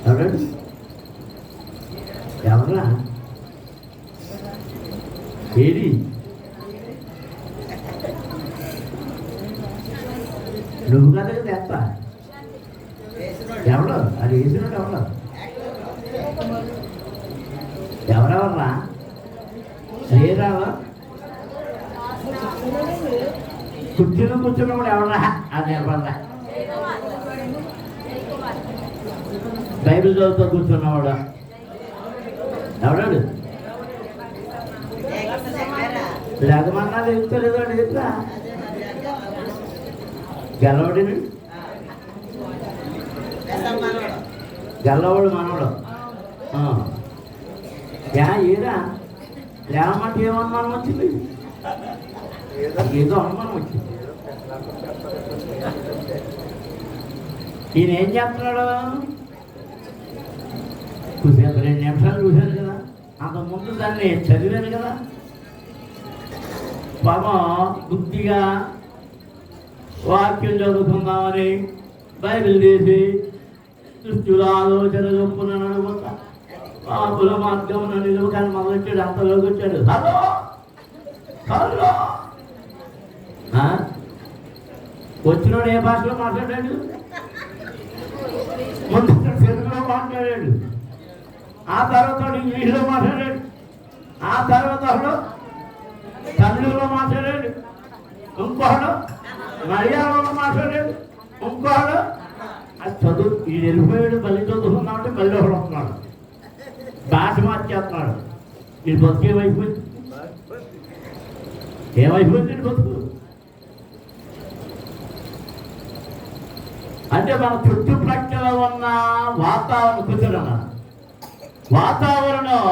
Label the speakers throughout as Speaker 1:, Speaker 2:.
Speaker 1: ఎవరండి? ఎవరా? ఏది? నువ్వు కదా తెస్త. ఎవడు అది వేసినట్టు? ఎవరెవర్రా? శ్రీరావా? కూర్చున్నప్పుడు ఎవరా? అది ఎవరా? బైబిల్ చదువుతూ కూర్చున్నవాడు ఎవడాడు? లేకమన్నా లేగుతలేదో లేదురా. గెల్లవాడిని గెల్లవాడు మనవాడు. ఏరా లేవమంటే ఏమనుమానం వచ్చింది? ఏదో అనుమానం వచ్చింది. ఈయన ఏం చేస్తున్నాడు? చూసాను, 2 నిమిషాలు చూశాను కదా. అంతకుముందు దాన్ని చదివాను కదా. పాపం బుద్ధిగా వాక్యం చదువుకుందామని బైబిల్ తీసి దుష్టుల ఆలోచన చొప్పున నడుపుతా పాపుల మార్గమున నిలువ కానీ మొదలెట్టాడు. అంతలోకి వచ్చాడు. హలో హలో వచ్చినోడు ఏ భాషలో మాట్లాడాడు? ముందు తెలుగులో మాట్లాడాడు, ఆ తర్వాత ఇంగ్లీష్లో మాట్లాడాడు, ఆ తర్వాత తమిళంలో మాట్లాడాడు, ఇంకోడు మలయాళంలో మాట్లాడాడు, ఇంకోడు అది చదువు. ఈ వెళ్ళిపోయాడు. మళ్ళీ చదువుకున్నామంటే మళ్ళీ ఒకడు వస్తున్నాడు, భాష మార్చేస్తున్నాడు. ఈ బతుకు ఏమైపోయింది? ఏమైపోయింది బతుకు? అంటే మన చుట్టుప్రక్కల ఉన్న వాతావరణం కూర్చోన్న వాతావరణం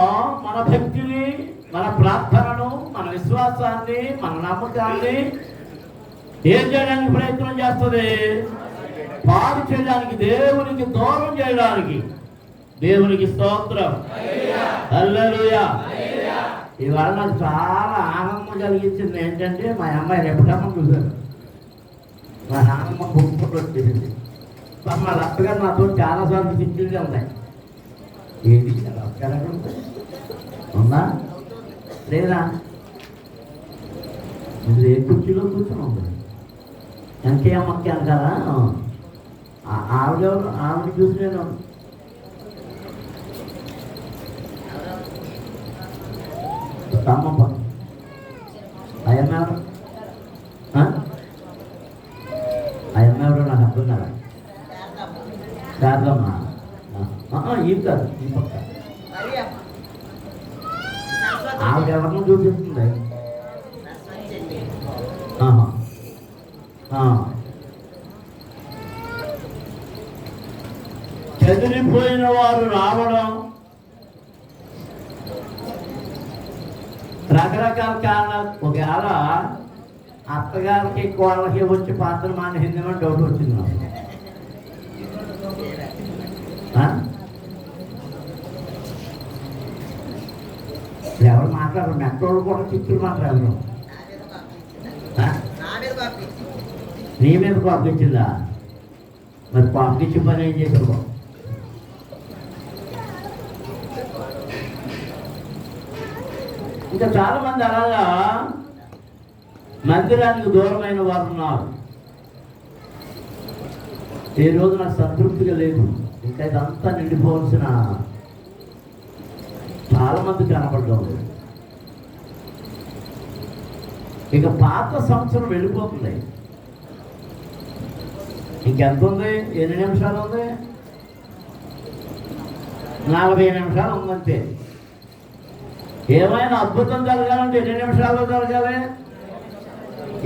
Speaker 1: మన భక్తిని, మన ప్రార్థనను, మన విశ్వాసాన్ని, మన నమ్మకాన్ని ఏం చేయడానికి ప్రయత్నం చేస్తుంది? పాడు చేయడానికి, దేవునికి దూరం చేయడానికి. దేవునికి స్తోత్రం. హల్లెలూయా. ఇవాళ నాకు చాలా ఆనందం కలిగించింది ఏంటంటే, మా అమ్మాయి రేపటమ్మ చూశారు. మా నాన్నమ్మ గొప్ప వచ్చేసింది. మా అత్తగారు నాతో చాలాసార్లు తిట్టిగా ఉన్నాయి. ఏది అక్కడ ఉందా లేదా? ఇది ఏ కుర్చీలో కూర్చొని ఉంది. ఇంకేమక్క అంటారా? ఆవిడ చూసి నేను అమ్మమ్మ అయ్యమ్మెవరు? అయ్యమ్మెవరు నాకు అర్థం కదా. శారదమ్మ ఈ కాదు, ఈ పక్క ఆవిడ ఎవరినో చూపిస్తుంది. చెదిరిపోయిన వారు రావడం రకరకాల కారణాలు. ఒకవేళ అత్తగారికి కోళ్ళకి వచ్చి పాత్ర మానేసిందేమని డౌట్ వచ్చింది నాకు. ఎవరు మాట్లాడరు? మెట్రోళ్ళు కూడా చిక్కులు మాట్లాడరు. నీ మీద పంపించిందా? మరి పంపించి పని ఏం చేశారు? ఇంకా చాలా మంది అలాగా మందిరానికి దూరమైన వారు ఉన్నారు. ఏ రోజు నాకు సంతృప్తిగా లేదు, ఇంకా ఇదంతా నిండిపోవాల్సిన చాలా మంది కనపడడం లేదు. ఇక పాత సంవత్సరం వెళ్ళిపోతుంది. ఇంకెంత ఉంది? 8 నిమిషాలు ఉంది, 40 నిమిషాలు ఉందంతే. ఏమైనా అద్భుతం జరగాలంటే ఎన్ని నిమిషాల్లో జరగాలి?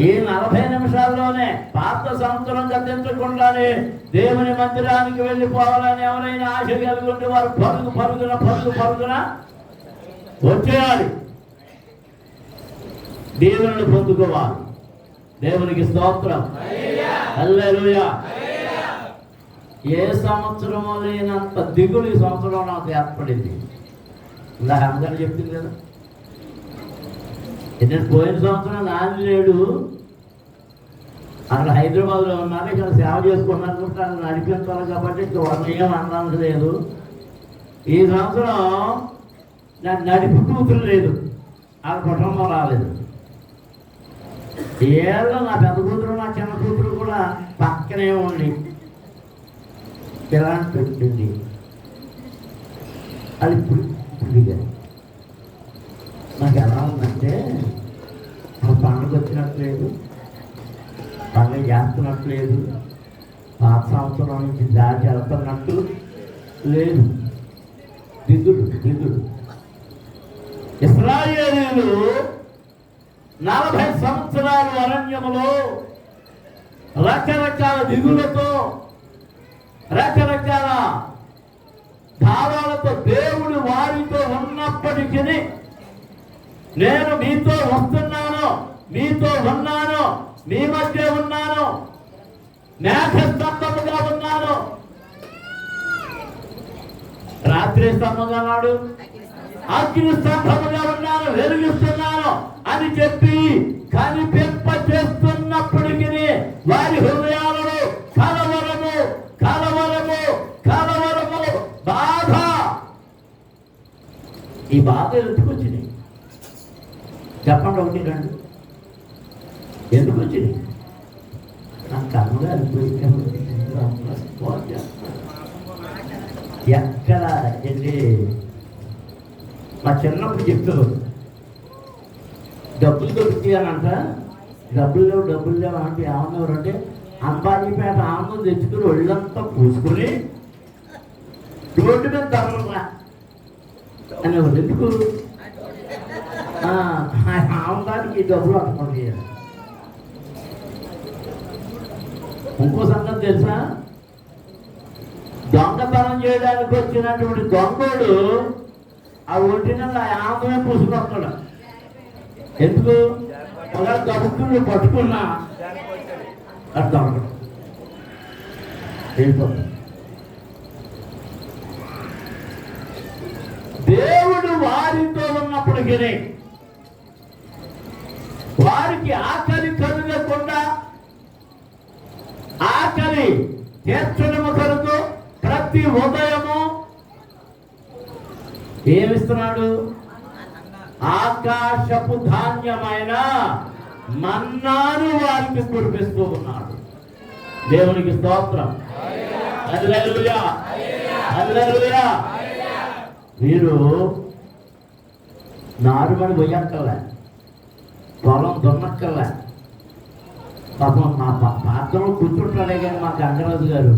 Speaker 1: ఈ 40 నిమిషాల్లోనే పాత సంవత్సరం గతించకుండానే దేవుని మందిరానికి వెళ్ళిపోవాలని ఎవరైనా ఆశ కలిగి ఉంటే వారు పరుగున వచ్చేయాలి, దేవుని పొందుకోవాలి. దేవునికి స్తోత్రం. హల్లెలూయా. ఏ సంవత్సరమో లేనంత దిగులు ఈ సంవత్సరం నాకు ఏర్పడింది. ఇలా అందరూ చెప్తుంది కదా. నేను పోయిన సంవత్సరం నాని లేడు, అక్కడ హైదరాబాద్లో ఉన్నారు, ఇక్కడ సేవ చేసుకున్నారనుకుంటారు, నడిపించాలి కాబట్టి ఏం అనడానికి లేదు. ఈ సంవత్సరం నాకు నడిపి కూతురు లేదు, ఆ కుటుంబం రాలేదు. ఏళ్ళు నా పెద్ద కూతురు నా చిన్న కూతురు కూడా పక్కనే ఉండి పిల్లని పెట్టింది. అది ఇప్పుడు నాకు ఎలా ఉందంటే పండుగ వచ్చినట్లేదు, పండుగ చేస్తున్నట్లేదు, పాత సంవత్సరం నుంచి దాటి వెళ్తున్నట్టు లేదు. దిగుడు. ఇశ్రాయేలీయులు 40 సంవత్సరాలు అరణ్యములో రకరకాల దిగులతో రకరకాల భావాలతో దేవుడు వారితో ఉన్నప్పటికీ నేను మీతో వస్తున్నాను, మీతో ఉన్నాను, మీ మధ్య ఉన్నాను, మేఘ స్తంభముగా ఉన్నాను, రాత్రి స్తంభంగా నాడు అగ్ని స్తంభముగా ఉన్నాను, వెలిగిస్తున్నాను అని చెప్పి కనిపింప చేస్తున్నప్పటికీ వారి హృదయాలలో కలవరము కలవరము కలవరము బాధ. ఈ బాధ ఎందుకు వచ్చినాయి చెప్పండి, ఒకటి రండి. ఎందుకు వచ్చినాయి? నా కన్నుగా ఎక్కడ ఏంటి మా చిన్నప్పుడు చెప్తారు, డబ్బులు దొరుకుతాయనంట. డబ్బులు లేవు అంటే ఏమన్నారు అంటే అంబాజీపేట ఆనందం తెచ్చుకుని ఒళ్ళంతా పూసుకుని రోడ్డు మీద తరలిరా అనేవారు. ఎందుకు? ఆనందానికి డబ్బులు అనుకోండి. ఇంకో సంగతి తెలుసా? దొంగతనం చేయడానికి వచ్చినటువంటి దొంగోడు ఆ ఒంటిన ఆనందమే పూసుకొస్తాడు. ఎందుకు? ఒక దొంగలు పట్టుకున్నా అది దొంగడు వెళ్ళిపోతాడు. దేవుడు వారితో ఉన్నప్పటికీ వారికి ఆకలి కలగకుండా ఆకలి తీర్చడము కొరకు ప్రతి ఉదయము ఏమిస్తున్నాడు? ఆకాశపు ధాన్యమైన మన్నాను వారికి కురిపిస్తూ ఉన్నాడు. దేవునికి స్తోత్రం. హల్లెలూయా, హల్లెలూయా. మీరు నారుమడి పోయక్కర్లే, పొలం దున్నక్కర్లే. పాపం మా పాత్రలో కూర్చుంటాడే కానీ మా గంగరాజు గారు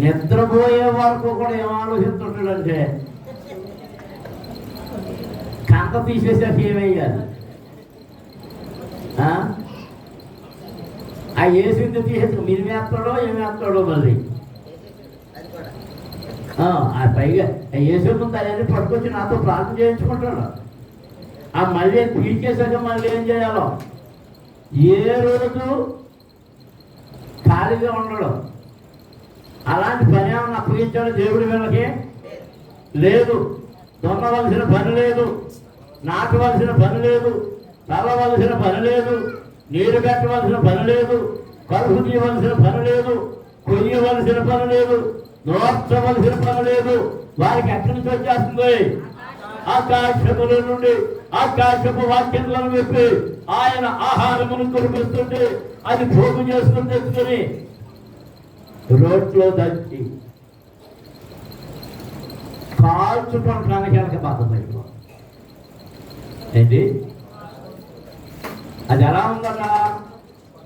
Speaker 1: నిద్రపోయే వరకు కూడా ఏం ఆలోచిస్తుంటాడంటే కంట తీసేసాక ఏమయ్యాలి? ఆ ఏసింది తీసేసి మీరు వేస్తాడో ఏమి వేస్తాడో మళ్ళీ ఆ పైగా ఏసే ముందు అవన్నీ పట్టుకొచ్చి నాతో ప్రార్థన చేయించుకుంటాడు. ఆ మళ్ళీ పీకేసాక మళ్ళీ ఏం చేయాలో ఏ రోజు ఖాళీగా ఉండడం. అలాంటి పని ఏమన్నా అప్పగించాడు దేవుడి వీళ్ళకి? లేదు. దున్నవలసిన పని లేదు, నాటవలసిన పని లేదు, తల్లవలసిన పని లేదు, నీరు పెట్టవలసిన పని లేదు, కలుపు తీయవలసిన పని లేదు, కొయ్యవలసిన పని లేదు, నోర్చవలసిన పని లేదు. వారికి ఎక్కడి నుంచి వచ్చేస్తుంది? ఆకాశముల నుండి ఆకాశపు వాక్యములను చెప్పి ఆయన ఆహారమును కురిపిస్తుంటే అది భోగు చేసుకుని తెచ్చుకొని రోడ్లో దంచి కాల్చుకోవడానికి వెనక బాధ్యత ఏంటి? అది ఎలా ఉందట?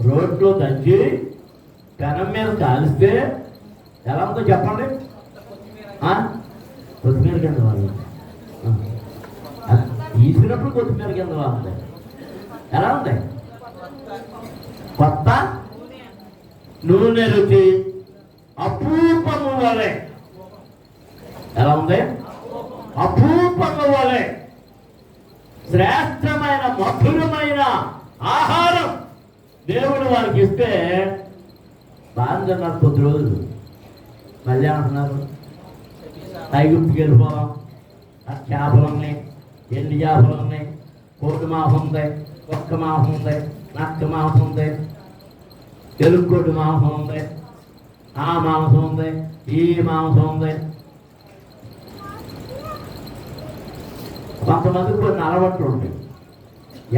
Speaker 1: రోడ్లో దంచి పెనం మీద కాలిస్తే ఎలా ఉందో చెప్పండి. కొత్తిమీర కింద వాళ్ళు తీసినప్పుడు కొత్తిమీర కింద ఉంది. ఎలా ఉంది? కొత్త నూనె రుచి అపూపము వలె. ఎలా ఉంది? అపూపము వలె శ్రేష్టమైన మధురమైన ఆహారం దేవుడు వారికి ఇస్తే బాగుందన్నారు. కొద్ది రోజులు మళ్ళీ అంటున్నారు ఐగుప్తుకి వెళ్ళిపోదాం, చేపలు ఉన్నాయి, ఎండి చేపలు ఉన్నాయి, కోటి మాసం ఉంది, ఒక్క మాసం ఉంది, నక్క మాసం ఉంది, ఎలుక్కోటి మాంసం ఉంది, ఆ మాంసం ఉంది, ఈ మాంసం ఉంది. కొంతమందికి కొన్ని అలవాట్లు ఉంటాయి.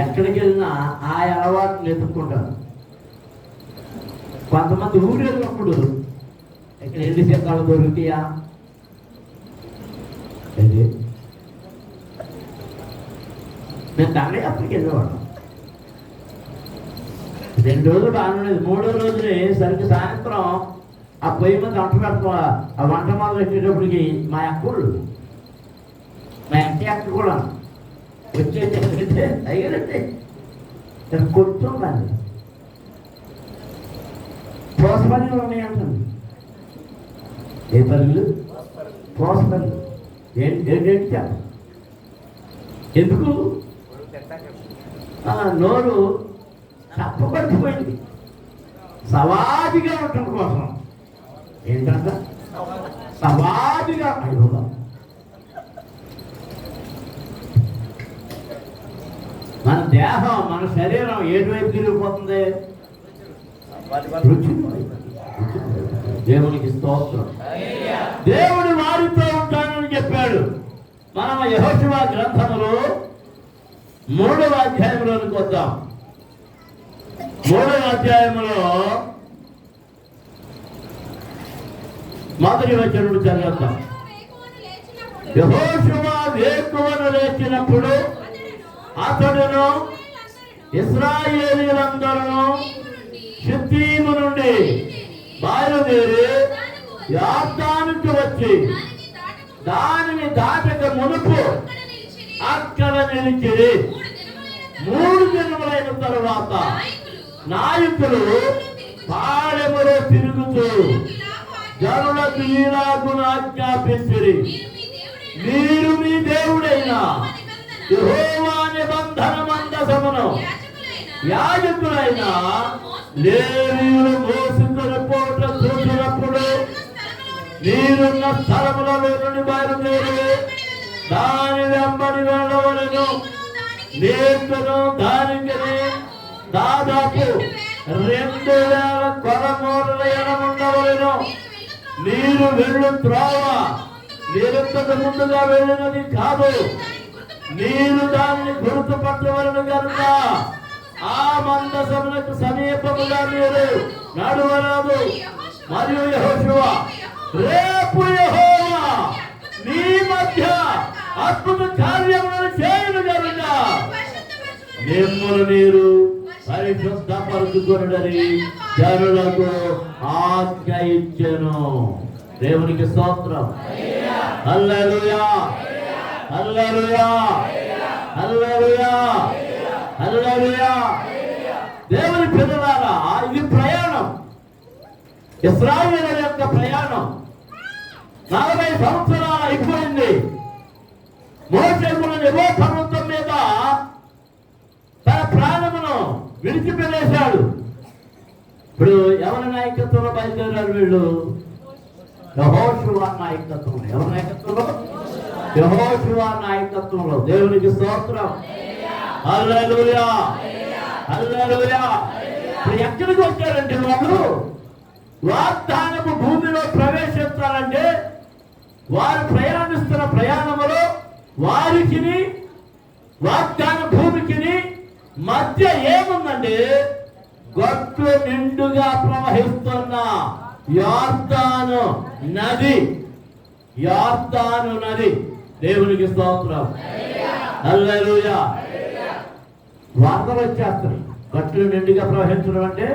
Speaker 1: ఎక్కడికి వెళ్ళినా ఆ అలవాట్లు ఎదుర్కొంటారు. కొంతమంది ఊరు వెళ్ళినప్పుడు ఇక్కడ ఎండి శతాలు దొరుకుతాయా? నేను దండయాత్రకి వెళ్ళేవాడు. 2 రోజులు బాగుండేది. 3వ రోజునే సరికి సాయంత్రం ఆ పొయ్యి మీద వంట పెడతా, ఆ వంట మొదలు పెట్టేటప్పటికి మా అక్కలు, మా అక్క కూడా వచ్చేటంటే అయ్యారంటే కొడుతుందండి. పోసపల్లిలో ఉన్నాయంటుంది. ఏ పల్లీలు? పోసపల్లి. ఏంటి ఎందుకు? నోరు తప్పబడిపోయింది సవాదిగా ఉండటం కోసం. ఏంటంట? సవాదిగా. అయిపోదాం. మన దేహం, మన శరీరం ఏటువైపు తిరిగిపోతుంది? రుచి. దేవునికి స్తోత్రం. దేవుడు వారితో ఉంటానని చెప్పాడు. మనం యెహోషువ గ్రంథములో 3వ అధ్యాయంలోనికి వద్దాం. 3వ అధ్యాయంలో 1వ వచనం చదువుతాం. యెహోషువ వేకువన లేచినప్పుడు అతడును ఇశ్రాయేలీయులందరూ షిత్తీము నుండి బయలుదేరి యొర్దానుకు వచ్చి దానిని దాటక మునుపు అక్కడ నిలిచిరి. 3 దినములైన తరువాత నాయకులు పాళెములో తిరుగుతూ జనులకు ఈలాగున ఆజ్ఞాపించిరి, మీరు మీ దేవుడైన యెహోవా నిబంధన మందసమును యాజకులైన లేవీయులు మోసుకొని పోట చూసినప్పుడు మీరున్న స్థలములలో నుండి బయలుదేరి దాని వెంబడి వెళ్ళవలను. నేర్చును దానికి దాదాపు 2000 కొలమూరల ఎడముండవలను. మీరు వెళ్ళు త్రోవ మీరింతకు ముందుగా వెళ్ళినది కాదు. మీరు దానిని గుర్తుపట్టవలను కనుక ఆ మందసమునకు సమీపముగా మీరు నడవరాదు. మరియు యెహోషువ, రేపు యెహోవా మీ మధ్య అద్భుత కార్యములను చేయును కనుక మిమ్మల్ని మీరు పరిశుద్ధపరచుకొనుడని జనులకు ఆజ్ఞ ఇచ్చెను. దేవునికి స్తోత్రం. హల్లెలూయా, హల్లెలూయా, హల్లెలూయా, హల్లెలూయా. దేవుని పిల్లలారా, ఇది ప్రయాణం. ఇశ్రాయేలు యొక్క ప్రయాణం 40 సంవత్సరాలు అయిపోయింది. మోషే నెబో పర్వతం మీద తన ప్రాణమును విడిచిపెట్టేశాడు. ఇప్పుడు ఎవరి నాయకత్వంలో బయలుదేరారు వీళ్ళు? యెహోషువ నాయకత్వంలో. ఎవరి నాయకత్వంలో? యెహోషువ నాయకత్వంలో. దేవునికి స్తోత్రం. హల్లెలూయా, హల్లెలూయా. ఇప్పుడు ఎక్కడికి వచ్చారంటే వాళ్ళు వాగ్దానపు భూమిలో ప్రవేశిస్తారంటే వారు ప్రయాణిస్తున్న ప్రయాణములో వారికి వాగ్దాన భూమికి మధ్య ఏముందండి? గొడ్లు నిండుగా ప్రవహిస్తున్న యొర్దాను నది. యొర్దాను నది. దేవునికి స్తోత్రం. హల్లెలూయా. వరదలు వచ్చేస్తాయి. గట్లు నిండుగా ప్రవహించడం అంటే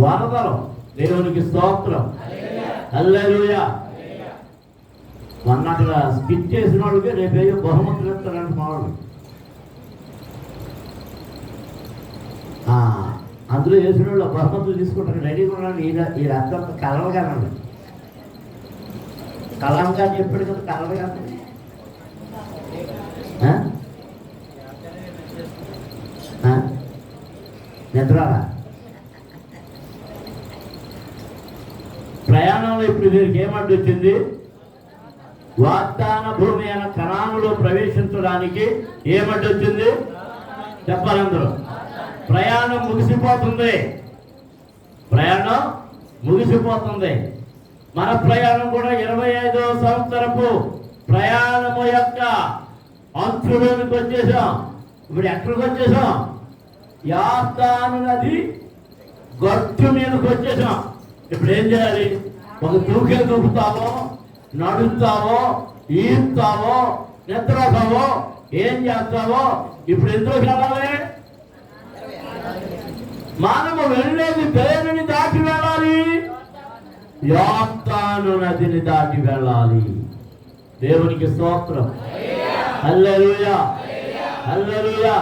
Speaker 1: వరదలు. దేవునికి స్తోత్రం. హల్లెలూయా. మొన్న అక్కడ స్కిట్ చేసిన వాళ్ళకి రేపు బహుమతులు ఇస్తారంట మా వాళ్ళు. అందులో చేసిన వాళ్ళు బహుమతులు తీసుకుంటారు. రెడీగా ఉన్నాడు. ఈ రక్తం కలవగానండి. కలంగా చెప్పాడు కదా, కలవగా నిద్రారా. ప్రయాణంలో ఇప్పుడు వీరికి ఏమంటూ వచ్చింది? వాగ్దాన భూమి అయిన కనానులో ప్రవేశించడానికి ఏమంటూ వచ్చింది? చెప్పాలందరూ. ప్రయాణం ముగిసిపోతుంది. ప్రయాణం ముగిసిపోతుంది. మన ప్రయాణం కూడా 25వ సంవత్సరపు ప్రయాణము యొక్క అంచులోనికి వచ్చేసాం. ఇప్పుడు ఎక్కడికి వచ్చేసాం? యార్దాను నది గట్టు మీదకి వచ్చేసాం. ఇప్పుడు ఏం చేయాలి? ఒక దూకే దూకుతావో, నడుస్తావో, ఈస్తావో, నిద్రపోవో, ఏం చేస్తావో? ఇప్పుడు ఎందుకు వెళ్ళాలి? మనము వెళ్ళేది దేనిని దాటి వెళ్ళాలి? యార్దాను నదిని దాటి వెళ్ళాలి. దేవునికి స్తోత్రం. హల్లెలూయా, హల్లెలూయా.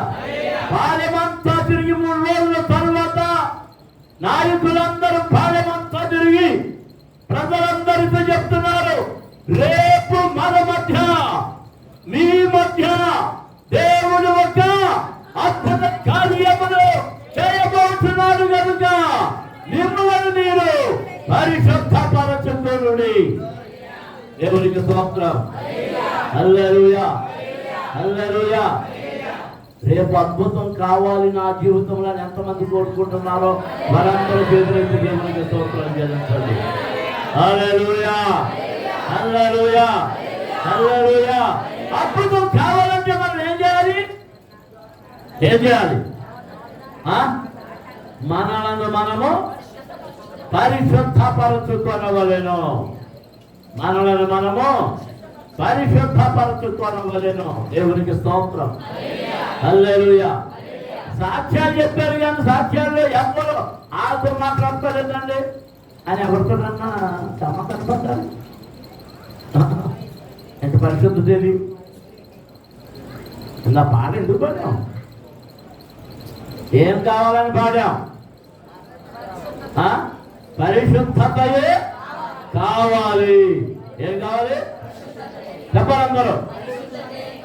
Speaker 1: పాలెమంతా తిరిగి 3 రోజుల తరువాత నాయకులందరూ పాలెమంతా తిరిగి ప్రజలందరితో చెప్తున్నారు, రేపు మన మధ్య, మీ మధ్య దేవుడు ఒక అద్భుత కార్యములు చేయబోతున్నాడు కనుక మిమ్మల్ని మీరు పరిశుద్ధపరచుకోండి. దేవునికి స్తోత్రం. హల్లెలూయా, హల్లెలూయా. రేపు అద్భుతం కావాలి నా జీవితంలో ఎంతమంది కోరుకుంటున్నారో వారందరూ చేతులెత్తి దేవునికి స్తోత్రం చెల్లించండి. హల్లెలూయా, హల్లెలూయా, హల్లెలూయా. అద్భుతం కావాలంటే మనం ఏం చేయాలి? ఏం చేయాలి? మనలను మనము పరిశుద్ధపరచుకొనవలెను. మనలను మనము పరిశుద్ధపరచుకొనవలెను. దేవునికి స్తోత్రం. హల్లెలూయా. సాక్ష్యాలు చెప్పారు కానీ సాక్ష్యాల్లో ఎవరు ఆతో మాట్లాడతారేదండి అని ఎవరితోనన్నా సమాధానపడ్డారు. ఎంత పరిశుద్ధ దేవి ఇలా పాట ఎందుకు పాడాం? ఏం కావాలని పాడాం? పరిశుద్ధతయే కావాలి. ఏం కావాలి? చెప్పాలందరూ.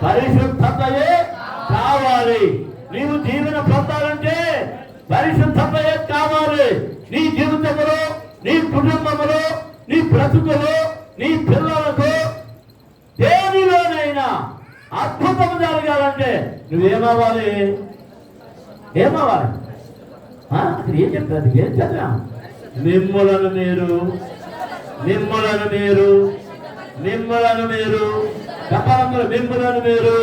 Speaker 1: పరిశుద్ధతయే కావాలి. నీవు దీవెన పొందాలంటే పరిశుద్ధతయే కావాలి. నీ జీవితంలో, నీ కుటుంబంలో, నీ బ్రతుకులో, నీ పిల్లలకు దేనిలోనైనా అద్భుతం జరగాలంటే నువ్వేమవ్వాలి? ఏమవ్వాలి? అక్కడ ఏం చెప్తారు? ఏం చదివా? మిమ్మలను మీరు, మిమ్మలను మీరు, మిమ్మలను మీరు చెప్పాలందరూ. మిమ్మలను మీరు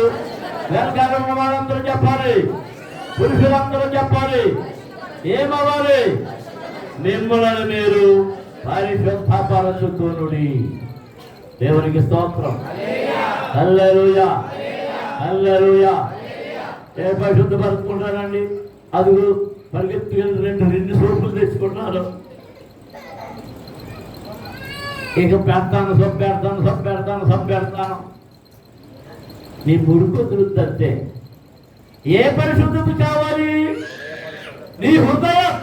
Speaker 1: వెనకాల ఉన్న వాళ్ళందరూ చెప్పాలి, పురుషులందరూ చెప్పాలి. ఏమవ్వాలి? మిమ్మలను మీరు పరిశుద్ధపరచుకొనుడి. దేవునికి స్తోత్రం. హల్లెలూయా, హల్లెలూయా. ఏ పరిశుద్ధపరచుకుంటారండి? అదుగు పరిగెత్తుకెళ్ళి రెండు సోపులు తెచ్చుకుంటున్నారు. ఇక పెడతాను, సొప్పెడతాను. నీ ముడుకు వదులుతుంటే ఏ పరిశుద్ధత కావాలి? నీ హృదయం,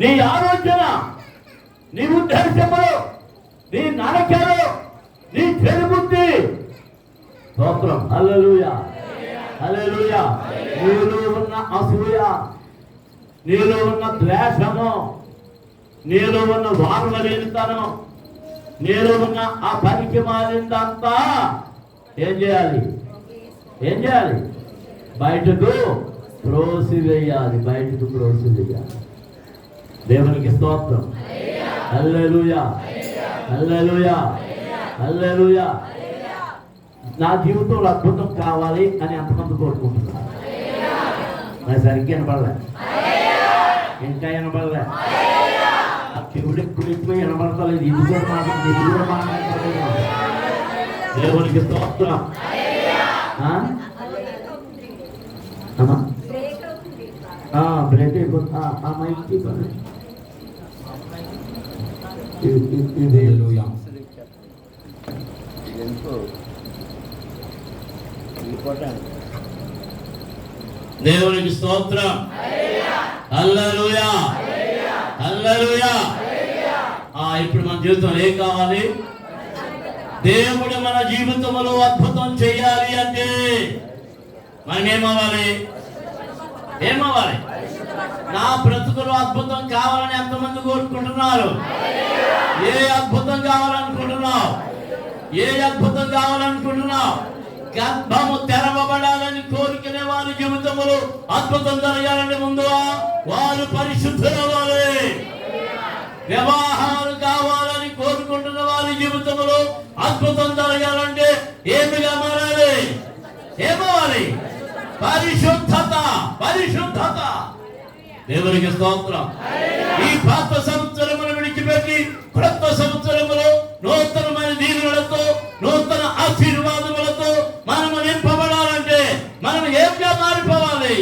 Speaker 1: నీ ఆలోచన, నీ ఉద్దేశములు, నీ నడకలు, నీ చెడుబుద్ధి. స్తోత్రం. హల్లెలూయా, హల్లెలూయా. నీలో ఉన్న అసూయ, నీలో ఉన్న ద్వేషము, నీలో ఉన్న వారవలేనితనం, నీలో ఉన్న ఆ పనికి మారిందంతా ఏం చేయాలి? ఏం చేయాలి? బయటకు త్రోసివేయాలి. బయటకు త్రోసివేయాలి. దేవునికి స్తోత్రం. హల్లెలూయా, హల్లెలూయా, హల్లెలూయా. నా జీవితంలో అద్భుతం కావాలి అని ఎంతమంది కోరుకుంటున్నారు? నాకు సరిగ్గా వినపడలే, ఇంకా వినపడలే. ఆ చెవుడు ఎక్కువ వినపడతలేదు. ఇది కూడా మాట్లాడుతుంది. దేవునికి స్తోత్రం. బ్రేక్ అయిపోతుంది. ఆ మైక్ దేవునికి స్తోత్రం. హల్లెలూయా, హల్లెలూయా. ఇప్పుడు మన జీవితంలో ఏం కావాలి? దేవుడు మన జీవితంలో అద్భుతం చేయాలి అంటే మనం ఏమవ్వాలి? ఏమవ్వాలి? నా బ్రతుకులో అద్భుతం కావాలని ఎంతమంది కోరుకుంటున్నారు? ఏ అద్భుతం కావాలనుకుంటున్నావు? ఏ అద్భుతం కావాలనుకుంటున్నావు?
Speaker 2: గర్భము తెరవబడాలని కోరుకునే వారి జీవితంలో అద్భుతం జరగాలని ముందుగా వారు పరిశుద్ధులవ్వాలి. వివాహాలు కావాలని కోరుకుంటున్న వారి జీవితంలో అద్భుతం జరగాలంటే ఏమిగా మారాలి? ఏమవ్వాలి? పరిశుద్ధత. పరిశుద్ధత. దేవునికి స్తోత్రం. ఈ పాత సంవత్సరమును విడిచిపెట్టి క్రొత్త సంవత్సరములో నూతనమైన దీవెనలతో నూతన ఆశీర్వాదములతో మనము నింపబడాలంటే మనం ఏంగా మారిపోవాలి?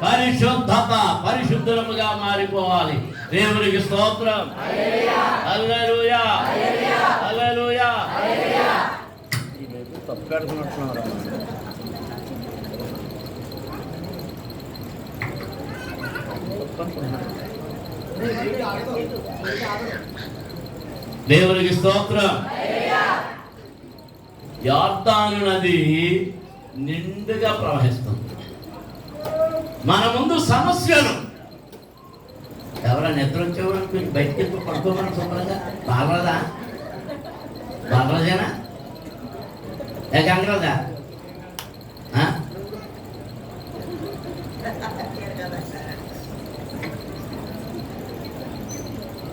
Speaker 2: పరిశుద్ధత. పరిశుద్ధముగా మారిపోవాలి. దేవునికి స్తోత్రం. హల్లెలూయా. హల్లెలూయా. దేవునికి స్తోత్రం. యొర్దాను నది నిండుగా ప్రవహిస్తుంది. మన ముందు సమస్యలు ఎవరైనా నిద్ర వచ్చేవారు బయటికి పడుకోమని శుభ్రంగా బాలరాజా బాలరాజేనా గంగరాజా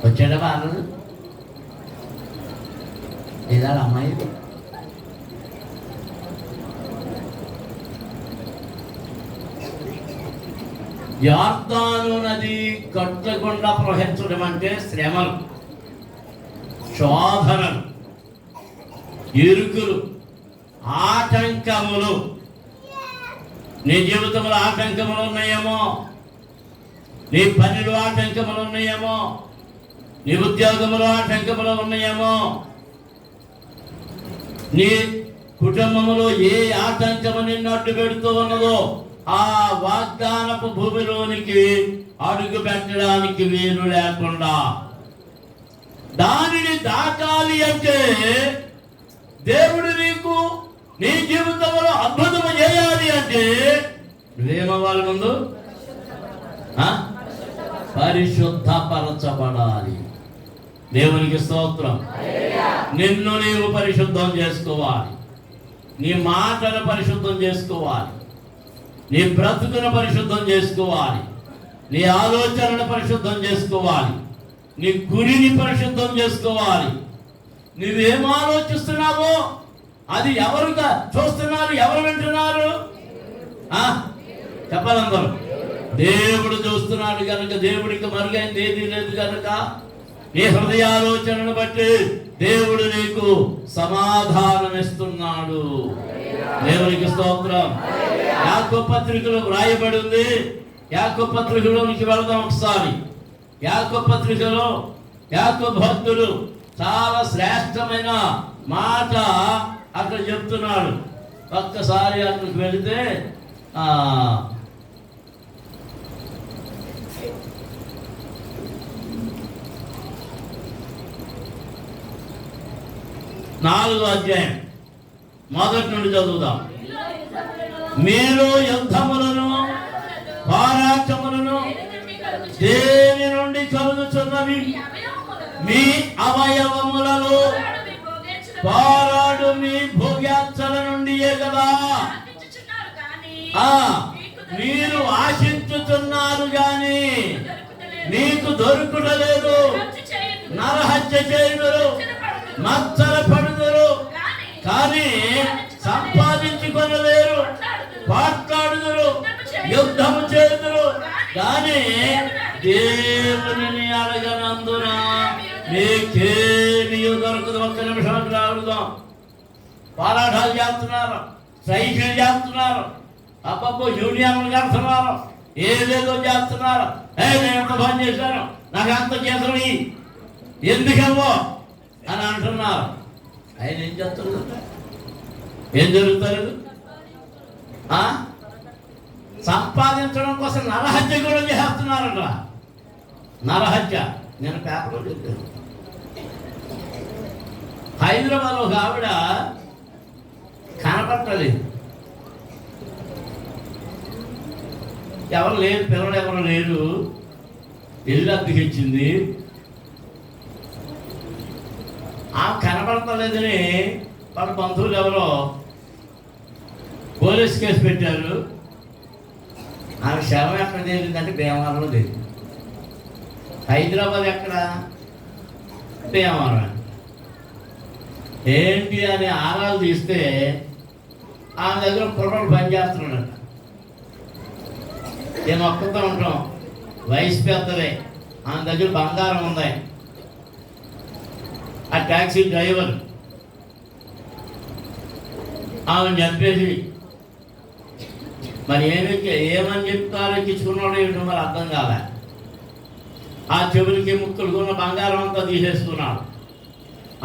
Speaker 2: వచ్చాడా బాలరాజు లేదా అమ్మాయి? యొర్దాను నది కట్టకుండా ప్రవహించడం అంటే శ్రమలు, శోధనలు, ఇరుకులు, ఆటంకములు. నీ జీవితంలో ఆటంకములు ఉన్నాయేమో, నీ పనిలో ఆటంకములు ఉన్నాయేమో, నీ ఉద్యోగంలో ఆటంకములు ఉన్నాయేమో, నీ కుటుంబంలో ఏ ఆటంకము నిన్ను అడ్డు పెడుతూ ఉన్నదో ఆ వాగ్దానపు భూమిలోనికి అడుగు పెట్టడానికి వీలు లేకుండా దానిని దాటాలి అంటే దేవుడు నీకు నీ జీవితంలో అద్భుతము చేయాలి అంటే నువ్వేమవ్వాలి? ముందు పరిశుద్ధపరచబడాలి. దేవునికి స్తోత్రం. నిన్ను నీవు పరిశుద్ధం చేసుకోవాలి. నీ మాటను పరిశుద్ధం చేసుకోవాలి. నీ బ్రతుకును పరిశుద్ధం చేసుకోవాలి. నీ ఆలోచనను పరిశుద్ధం చేసుకోవాలి. నీ గురిని పరిశుద్ధం చేసుకోవాలి. నువ్వేం ఆలోచిస్తున్నావో అది ఎవరు చూస్తున్నారు, ఎవరు వింటున్నారు? చెప్పాలందరూ. దేవుడు చూస్తున్నాడు కనుక దేవుడికి మరుగైంది ఏది లేదు కనుక నీ హృదయాలోచనను బట్టి దేవుడు నీకు సమాధానం ఇస్తున్నాడు. దేవునికి స్తోత్రం. యాకోబు పత్రికలో వ్రాయబడి ఉంది. యాకోబు పత్రికలోనికి వెళదాం ఒకసారి. యాకోబు పత్రికలో యాకోబు భక్తుడు చాలా శ్రేష్టమైన మాట అక్కడ చెప్తున్నాడు. ఒక్కసారి అక్కడికి వెళితే 4వ అధ్యాయం మొదటి నుండి చదువుదాం. మీరు యుద్ధములను పోరాటములను దేని నుండి కలుగుచున్నవి? మీ అవయవములలో పోరాడు మీ భోగ్యాచల నుండియే కదా. మీరు ఆశించుతున్నారు గాని మీకు దొరుకుటలేదు. నరహత్య చేయుదురు, మచ్చల పడుదురు, కానీ సంపాదించుకొనలేరు. పాట్లాడుదురు, యుద్ధము చేదురు, కానీ దేవుని అడగనందున మీకేమీ దొరకదు. ఒక్క నిమిషం రావడం. పోరాటాలు చేస్తున్నారు, స్ట్రైకులు చేస్తున్నారు, అబ్బబ్బో యూనియన్లు చేస్తున్నారు, ఏదేదో చేస్తున్నారు. నేను ఎంత పని చేశాను, నాకు అంత చేతులు ఎందుకేమో అని అంటున్నారు. ఆయన ఏం చేస్తున్నారు? ఏం జరుగుతారు? సంపాదించడం కోసం నరహత్య కూడా చేస్తున్నారట. నరహత్య నేను పేపర్లో చెప్పాను. హైదరాబాద్ ఒక ఆవిడ కనపట్టలేదు, ఎవరు లేరు, పిల్లలు ఎవరు లేరు, ఇల్లు అద్దెకిచ్చింది. ఆ కనపడతలేదని వాళ్ళ బంధువులు ఎవరో పోలీస్ కేసు పెట్టారు. ఆమె శవం ఎక్కడ తేలిందంటే భీమవరంలో తేలింది. హైదరాబాద్ ఎక్కడ? భీమవరం. ఏంటి అని ఆరాలు తీస్తే ఆమె దగ్గర కుర్రోడు పనిచేస్తున్నాడట. నేను ఒక్కతో ఉంటాం, వయసు పెద్దదే, ఆమె దగ్గర బంగారం ఉంది. ఆ ట్యాక్సీ డ్రైవర్ ఆమెను చంపేసి మరి ఏమని చెప్తారో ఎక్కించుకున్నాడో ఏంటో మరి అర్థం కాలే. ఆ చెవులకి ముక్కులకు ఉన్న బంగారం అంతా తీసేసుకున్నాడు.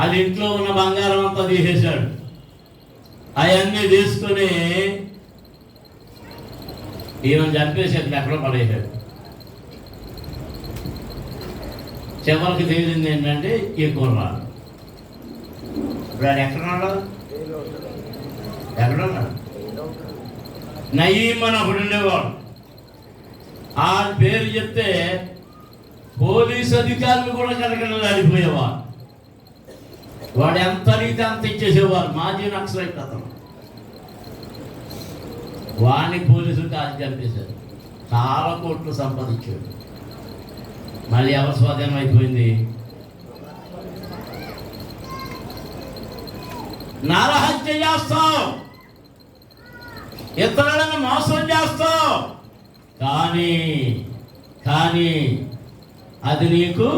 Speaker 2: అది ఇంట్లో ఉన్న బంగారం అంతా తీసేశాడు. అవన్నీ తీసుకుని ఈమెను చంపేసి ఎక్కడో పడేశాడు. చివరికి తేలింది ఏంటంటే ఈ కుర్రాడు. ఇప్పుడు ఆయన ఎక్కడున్నాడు? ఎక్కడున్నాడు? నయీం అని అప్పుడు ఉండేవాడు. ఆ పేరు చెప్తే పోలీసు అధికారులు కూడా కలకలలాడిపోయేవారు. వాడు ఎంత అడిగితే అంత ఇచ్చేసేవారు. మాజీ నక్సలైట్ అతను. వాడిని పోలీసులు కాల్చి చంపేశారు. చాలా కోట్లు సంపాదించాడు. మళ్ళీ ఎవరి స్వాధీనం అయిపోయింది? నరహత్య చేస్తావు, ఇతరులను మోసం చేస్తావు, కానీ అది నీకు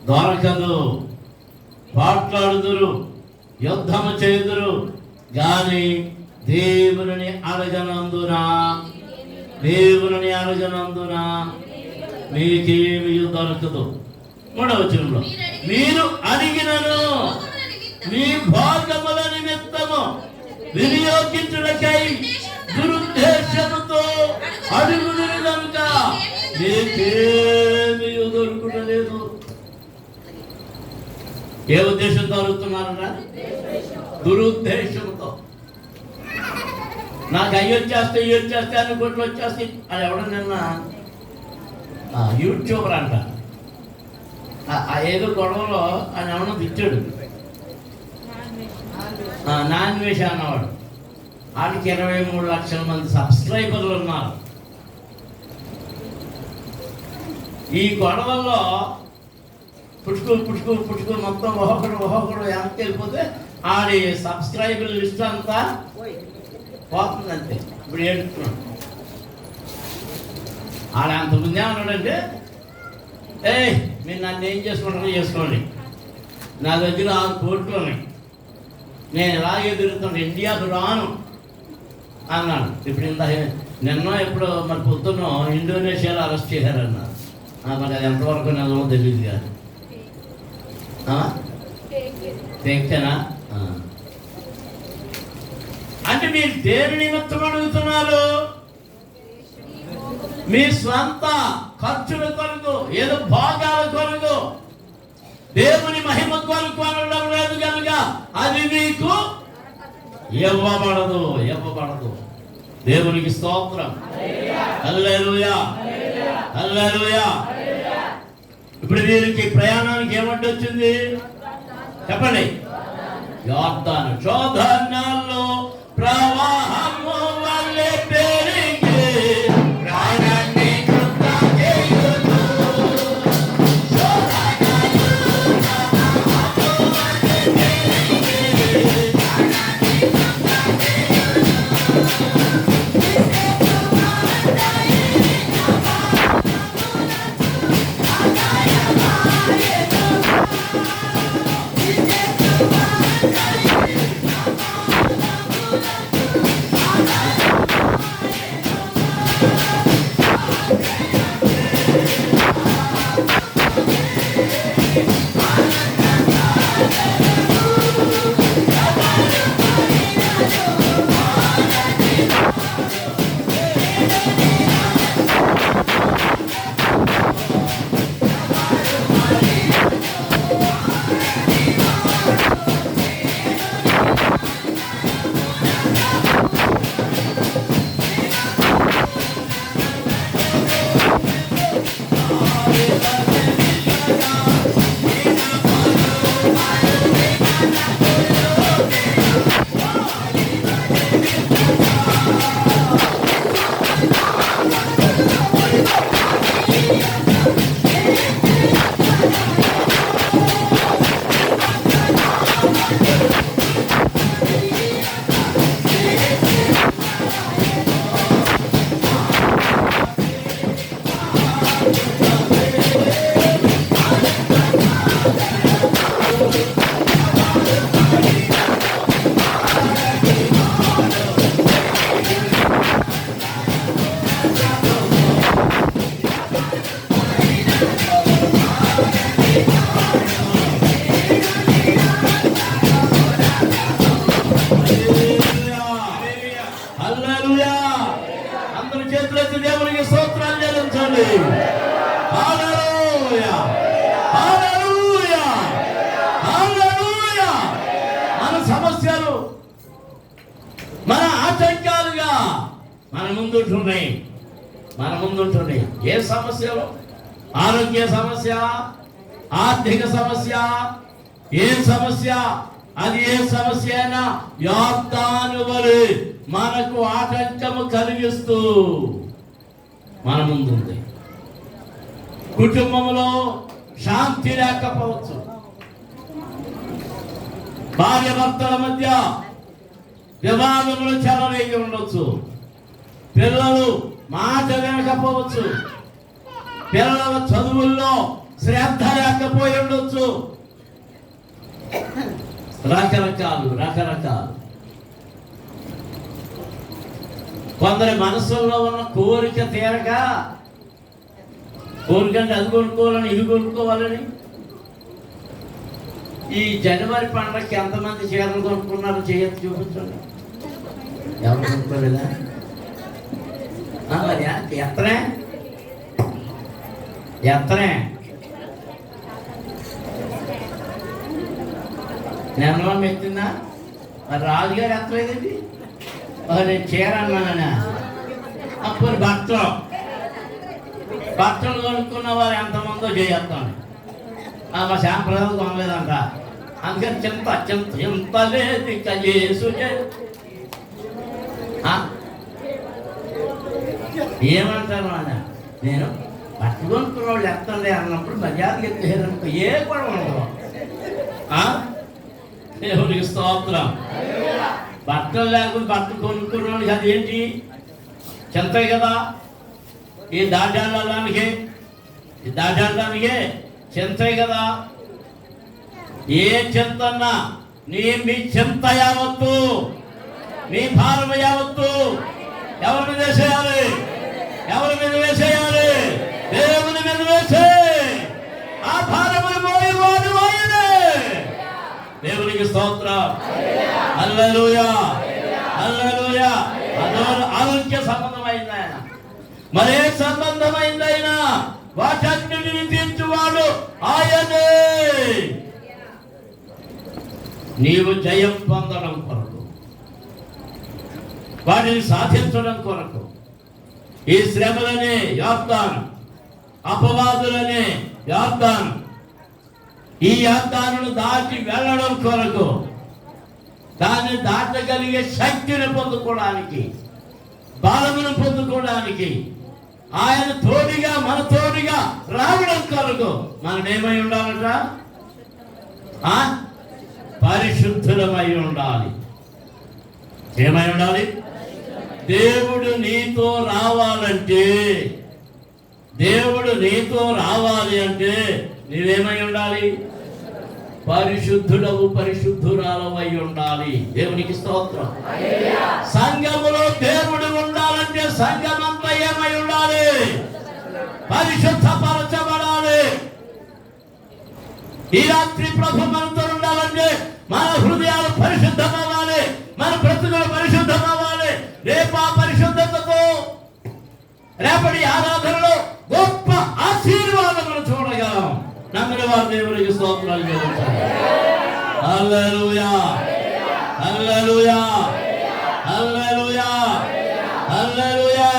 Speaker 2: దొరకదు. పోట్లాడుదురు, యుద్ధము చేదురు, కానీ దేవుని అడగనందున మీకేమి దొరకదు. 3వ వచనంలో మీరు అడిగినను మీ భోగముల నిమిత్తము వినియోగించుటకై దురుద్దేశముతో అడుగుదురు కనుక మీకేమి దొరుకుటలేదు. ఏ ఉద్దేశంతో అడుగుతున్నారా? దురుద్దేశంతో. నాకు అవి వచ్చేస్తే అన్ని కోట్లు వచ్చేస్తాయి. అది ఎవడ నిన్న యూట్యూబర్ అంట, ఏదో గొడవలో ఆయన ఎవడో తిట్టాడు. నాన్ వేష అన్నవాడు. వాడికి 23 లక్షల మంది సబ్స్క్రైబర్లు ఉన్నారు. ఈ గొడవల్లో పుట్టుకు మొత్తం ఒక్కొక్కడు వెనక్కి వెళ్ళిపోతే ఆడి సబ్స్క్రైబర్ లిస్ట్ అంతా పోతుందంతే. ఇప్పుడు ఏడుస్తున్నాడు. ఆడ అంతకుముందు ఏమన్నాడంటే, మీరు నన్ను ఏం చేసుకుంటారో చేసుకోండి, నా దగ్గర 6 కోట్లు ఉన్నాయి, నేను ఇలాగే తిరుగుతాను, ఇండియాకు రాను అన్నాడు. ఇప్పుడు నిన్న ఎప్పుడు మరి పొద్దున్న ఇండోనేషియాలో అరెస్ట్ చేశారన్నారు. మరి అది ఎంతవరకు నిజమో తెలియదు. కానీ తెచ్చానా అంటే మీరు దేని నిమిత్తం అడుగుతున్నారు? మీ స్వంత ఖర్చుల కొరకు, ఏదో భోగాల కొరకు, దేవుని మహిమ కొరకు అనడం లేదు కనుక అది మీకు ఇవ్వబడదు. దేవునికి స్తోత్రం. హల్లెలూయా, హల్లెలూయా. ఇప్పుడు వీరికి ప్రయాణానికి ఏమంటే వచ్చింది చెప్పండి? యోర్దాను. శోధనలో ప్రవాహము వలె పెరిగి ప్రాణాన్ని కృత చేయును. హల్లెలూయా. అందరి చేతులెత్తి దేవునికి స్తోత్రాలు చెల్లించండి. హల్లెలూయా, హల్లెలూయా, హల్లెలూయా. మన సమస్యలు, మన ఆటంకాలుగా మన ముందుంటున్నాయి. ఏ సమస్యలు? ఆరోగ్య సమస్య, ఆర్థిక సమస్య, ఏ సమస్య? అది ఏ సమస్య అయినా యొర్దాను వలె మనకు ఆటంకము కలిగిస్తూ మన ముందుంది. కుటుంబంలో శాంతి లేకపోవచ్చు, భార్య భర్తల మధ్య వివాదములు చెలరేగి ఉండొచ్చు, పిల్లలు మాట వినకపోవచ్చు, పిల్లల చదువుల్లో శ్రద్ధ లేకపోయి ఉండొచ్చు. రకరకాలు. కొందరి మనసులో ఉన్న కోరిక తీరక, కోరికంటే అది కొనుక్కోవాలని, ఇది కొనుక్కోవాలని. ఈ జనవరి పండగకి ఎంతమంది చీరలు కొనుక్కున్నారో చేయొచ్చు, చూపించండి. ఎవరు కొనుక్కోలేదా? మరి ఎత్తనే నిర్మలం ఎత్తిందా? మరి రాజుగారు ఎత్తలేదండి. నేను చీర అన్నానా? అప్పుడు బట్టలు కొనుక్కున్న వారు ఎంతమందో చేయొస్తాను. మా శాంప్రదాయం కొనలేదంట. అందుకని చింత లేదు ఇక చేసు. ఏమంటారు అన్న? నేను బట్టలు కొనుక్కున్న వాళ్ళు ఎత్తండి అన్నప్పుడు మర్యాదగా ఎత్తేయాలనుకో ఏ కూడా ఉండదు. దేవునికి స్తోత్రం. బట్టలు లేకపోతే బట్టలు కొనుక్కున్న వాళ్ళకి అది ఏంటి? చింతే కదా. ఈ దాటాడడానికే చింతే కదా. ఏ చింతన్నా మీ చింత యావత్తు, మీ భారం యావత్తు ఎవరి మీద వేసేయాలి? దేవుని మీద వేసే ఆ భారములు మోయవాడు ఆయనే. దేవునికి స్తోత్రం. హల్లెలూయా, హల్లెలూయా. ఆరోగ్య సంబంధమైంది ఆయన, మరే సంబంధమైందైనా వాటన్నిటిని తీర్చువాడు ఆయనే. నీవు జయం పొందడం కొరకు, వాటిని సాధించడం కొరకు ఈ శ్రమలనే యొర్దాను, అపవాదులనే యొర్దాను, ఈ యొర్దానును దాటి వెళ్ళడం కొరకు, దాన్ని దాటగలిగే శక్తిని పొందుకోవడానికి, బలమును పొందుకోవడానికి, ఆయన తోడిగా మన తోడిగా రావడం కొరకు మనం ఏమై ఉండాలట? పరిశుద్ధులమై ఉండాలి. ఏమై ఉండాలి? దేవుడు నీతో రావాలి అంటే నీవేమై ఉండాలి? పరిశుద్ధుడవు, పరిశుద్ధురాలవై ఉండాలి. దేవునికి స్తోత్రం. సంఘములో దేవుడు ఉండాలంటే సంఘమంతా ఏమై ఉండాలి? పరిశుద్ధపరచబడాలి. ఈ రాత్రి ప్రభు మనతో ఉండాలంటే మన హృదయాలు పరిశుద్ధమవ్వాలి, మన బ్రతుకులు పరిశుద్ధమవ్వాలి. రేపు ఆ పరిశుద్ధతతో రేపటి ఆరాధనలో గొప్ప ఆశీర్వాదములు చూడగలం. నమ్మిన వారు దేవునికి స్తోత్రాలు చెల్లించాలి. హల్లెలూయా, హల్లెలూయా, హల్లెలూయా, హల్లెలూయా.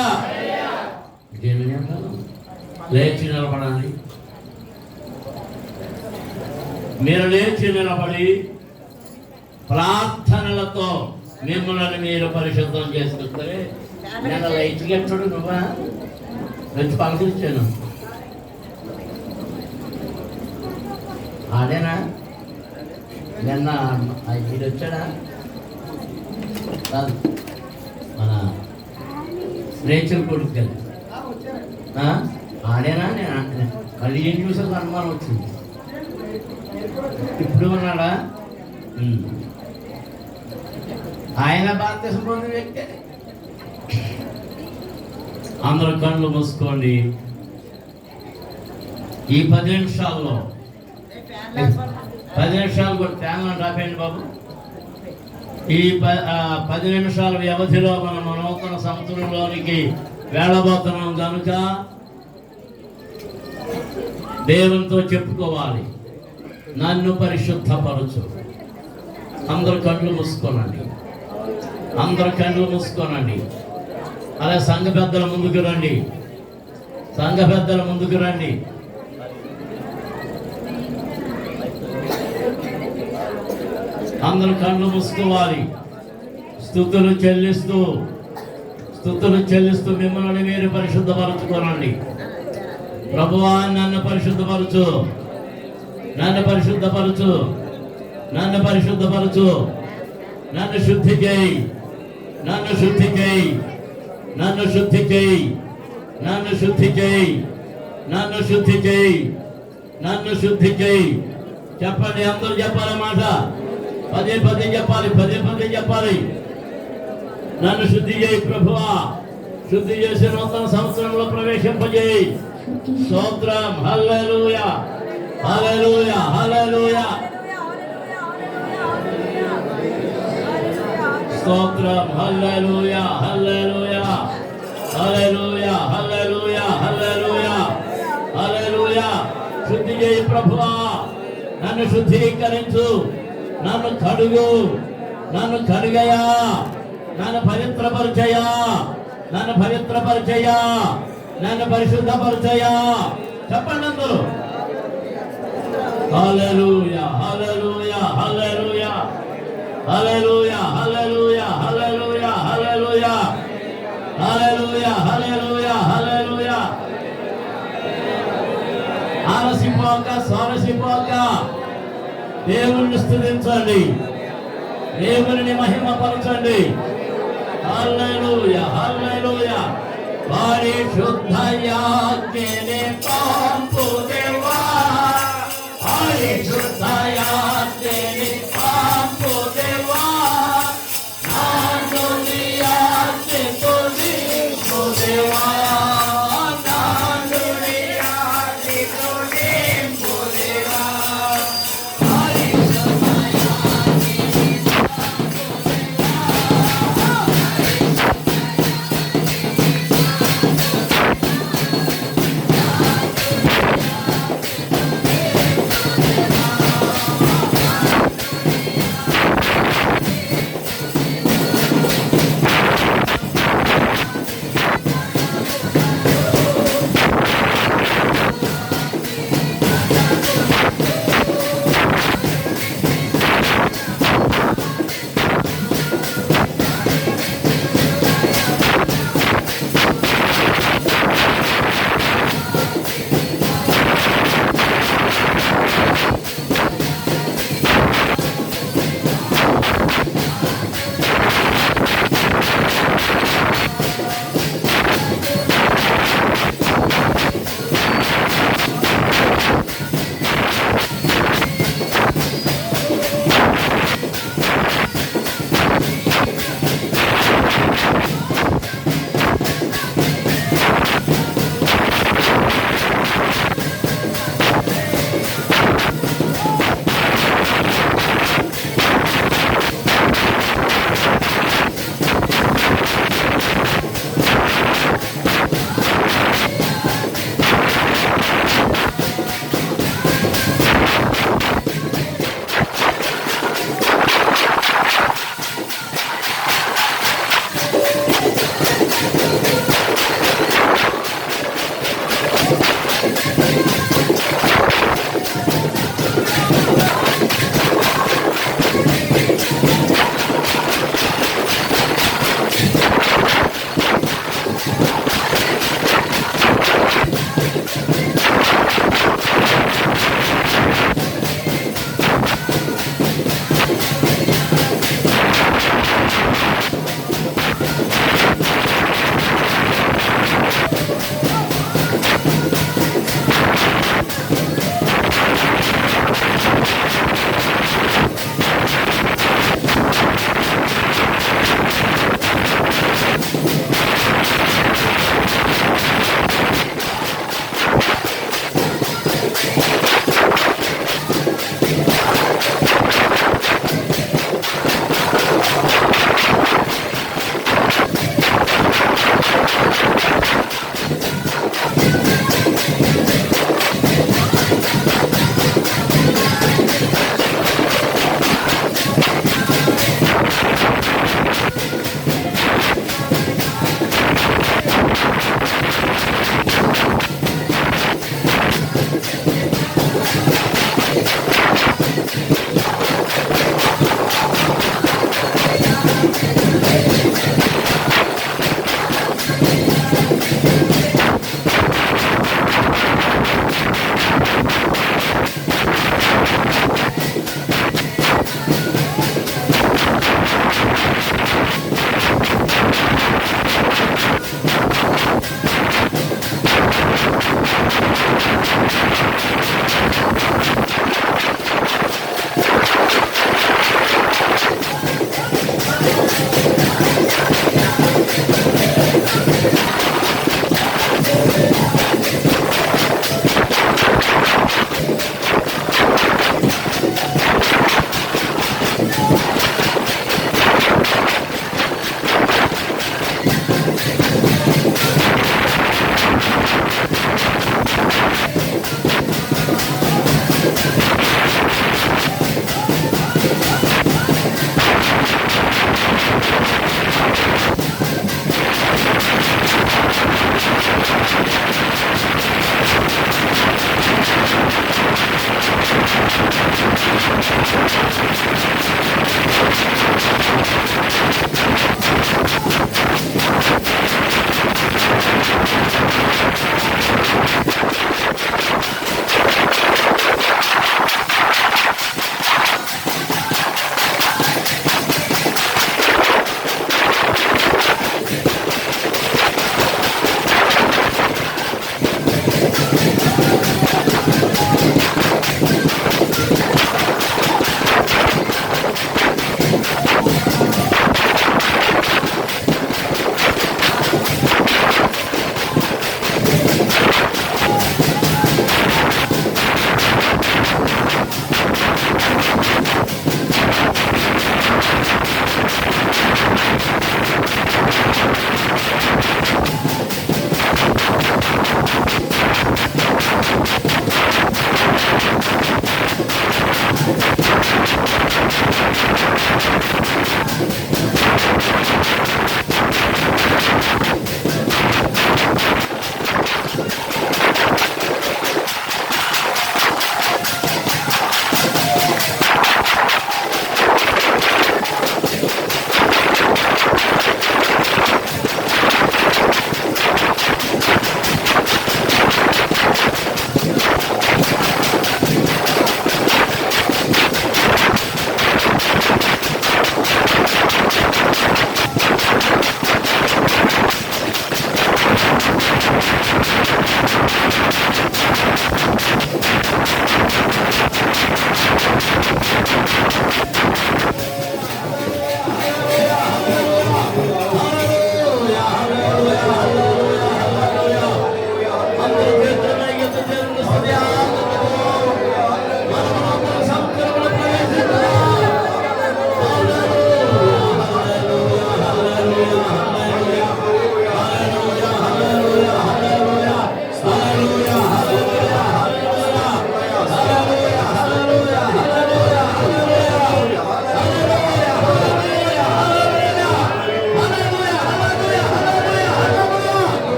Speaker 2: లేచి నిలబడాలి. మీరు లేచి నిలబడి ప్రార్థనలతో మిమ్మల్ని మీరు పరిశుద్ధం చేసుకుంటే, నేను లైట్ గెట్టడు నువ్వా వచ్చి పలకరించాను. ఆడేనా నిన్న ఇది వచ్చాడా కాదు మన రేచల్ కొడుకు కదా ఆడేనా నేను అంటున్నాను. మళ్ళీ ఏం చూసాక అనుమానం వచ్చింది. ఇప్పుడు ఉన్నాడా? ఆయన భారతదేశం పొందిన వ్యక్తే. అందరూ కళ్ళు మూసుకోండి. ఈ 10 నిమిషాల్లో 10 నిమిషాలు కూడా తేంగని రాపేయండి బాబు. ఈ 10 నిమిషాల వ్యవధిలో మనం నూతన సంవత్సరంలోనికి వెళ్ళబోతున్నాం కనుక దేవునితో చెప్పుకోవాలి, నన్ను పరిశుద్ధపరచు. అందరు కళ్ళు మూసుకోనండి, అందరు కళ్ళు మూసుకోనండి. అలా సంఘ పెద్దల ముందుకు రండి, సంఘ పెద్దల ముందుకు రండి. అందరూ కళ్ళు మూసుకోవాలి. స్తుతులు చెల్లిస్తూ మిమ్మల్ని మీరు పరిశుద్ధపరచుకోనండి. ప్రభువా, నన్ను పరిశుద్ధపరచు, నన్ను పరిశుద్ధపరచు, నన్ను పరిశుద్ధపరచు, నన్ను శుద్ధి చేయి, నన్ను శుద్ధి చేయి, నన్ను శుద్ధి చేయి, నన్ను శుద్ధి చేయి, నన్ను శుద్ధి చేయి, నన్ను శుద్ధి చేయి. చెప్పండి, అందరూ చెప్పాలి మాట. పదే పదే చెప్పాలి, పదే పదే చెప్పాలి. నన్ను శుద్ధి చేయి ప్రభువా, శుద్ధి చేసి నూతన సంవత్సరంలో ప్రవేశింపజేయి. స్తోత్రం. హల్లెలూయా, హల్లెలూయా, హల్లెలూయా. స్తోత్రం. Hallelujah, hallelujah, hallelujah, hallelujah, hallelujah, హల్లెలూయా. శుద్ధి చేయి ప్రభువా, నన్ను శుద్ధీకరించు, నన్ను కడుగు, నన్ను కడుగయా, నన్ను పవిత్రపరిచయా, నన్ను పవిత్రపరిచయా, నన్ను పరిశుద్ధపరిచయా. చెప్పండి అందరూ. హల్లెలూయా, hallelujah, hallelujah, hallelujah, hallelujah, hallelujah, hallelujah, hallelujah, hallelujah, హల్లెలూయా. ఆలసిపోక, స్వరసిపోక దేవుణ్ణి స్తుతించండి, దేవుని మహిమపరచండి. హల్లెలూయా, హల్లెలూయా. పరిశుద్ధయాజ్ఞని పంపు దేవా, పరిశుద్ధయాజ్ఞని పంపు దేవా, నాను నీ ఆజ్ఞతో నింపు దేవా, నాను నీ ఆజ్ఞతో నింపు దేవా.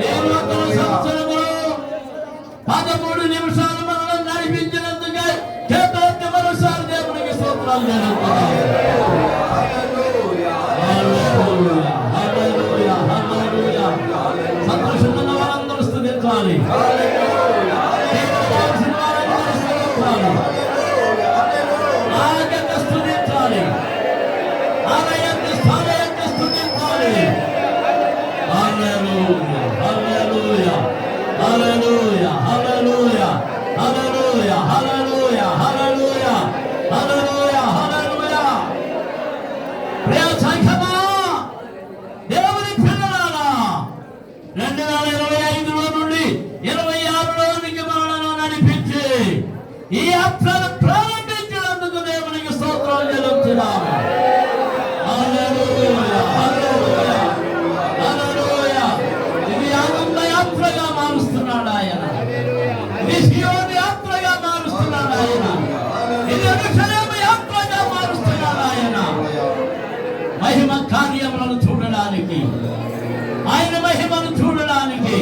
Speaker 2: ఈ నూతన సంవత్సరములో 13 నిమిషాలు మనల్ని నడిపించినందుకే చేతులెత్తి మరోసారి దేవునికి స్తోత్రాలు జరుగుతున్నాయి. సంతోషంగా వారందరూ స్తుతించాలి. ఆలయంగా స్తుతించాలి. ఆలయంగా స్థానయంగా స్తుతించాలి. హల్లెలూయా hallelujah hallelujah hallelujah hallelujah hallelujah hallelujah hallelujah హల్లెలూయా. ప్రియ సంఘమా, దేవుని పిల్లలారా, 2025లో నుండి 26లోనికి మనలను నడిపించి ఈ యాత్రను ప్రారంభించినందుకు దేవునికి స్తోత్రాలు చెల్లిస్తున్నాము. హల్లెలూయా హల్లెలూయా హల్లెలూయా. ఇది ఆనంద యాత్రగా మారుస్తున్నాడు ఆయన. ఇది సియోను యాత్రగా మారుస్తున్నాడు ఆయన. ఇది యెరూషలేము యాత్రగా మారుస్తున్నాడు ఆయన. మహిమ కార్యములను చూడడానికి, ఆయన మహిమను చూడడానికి,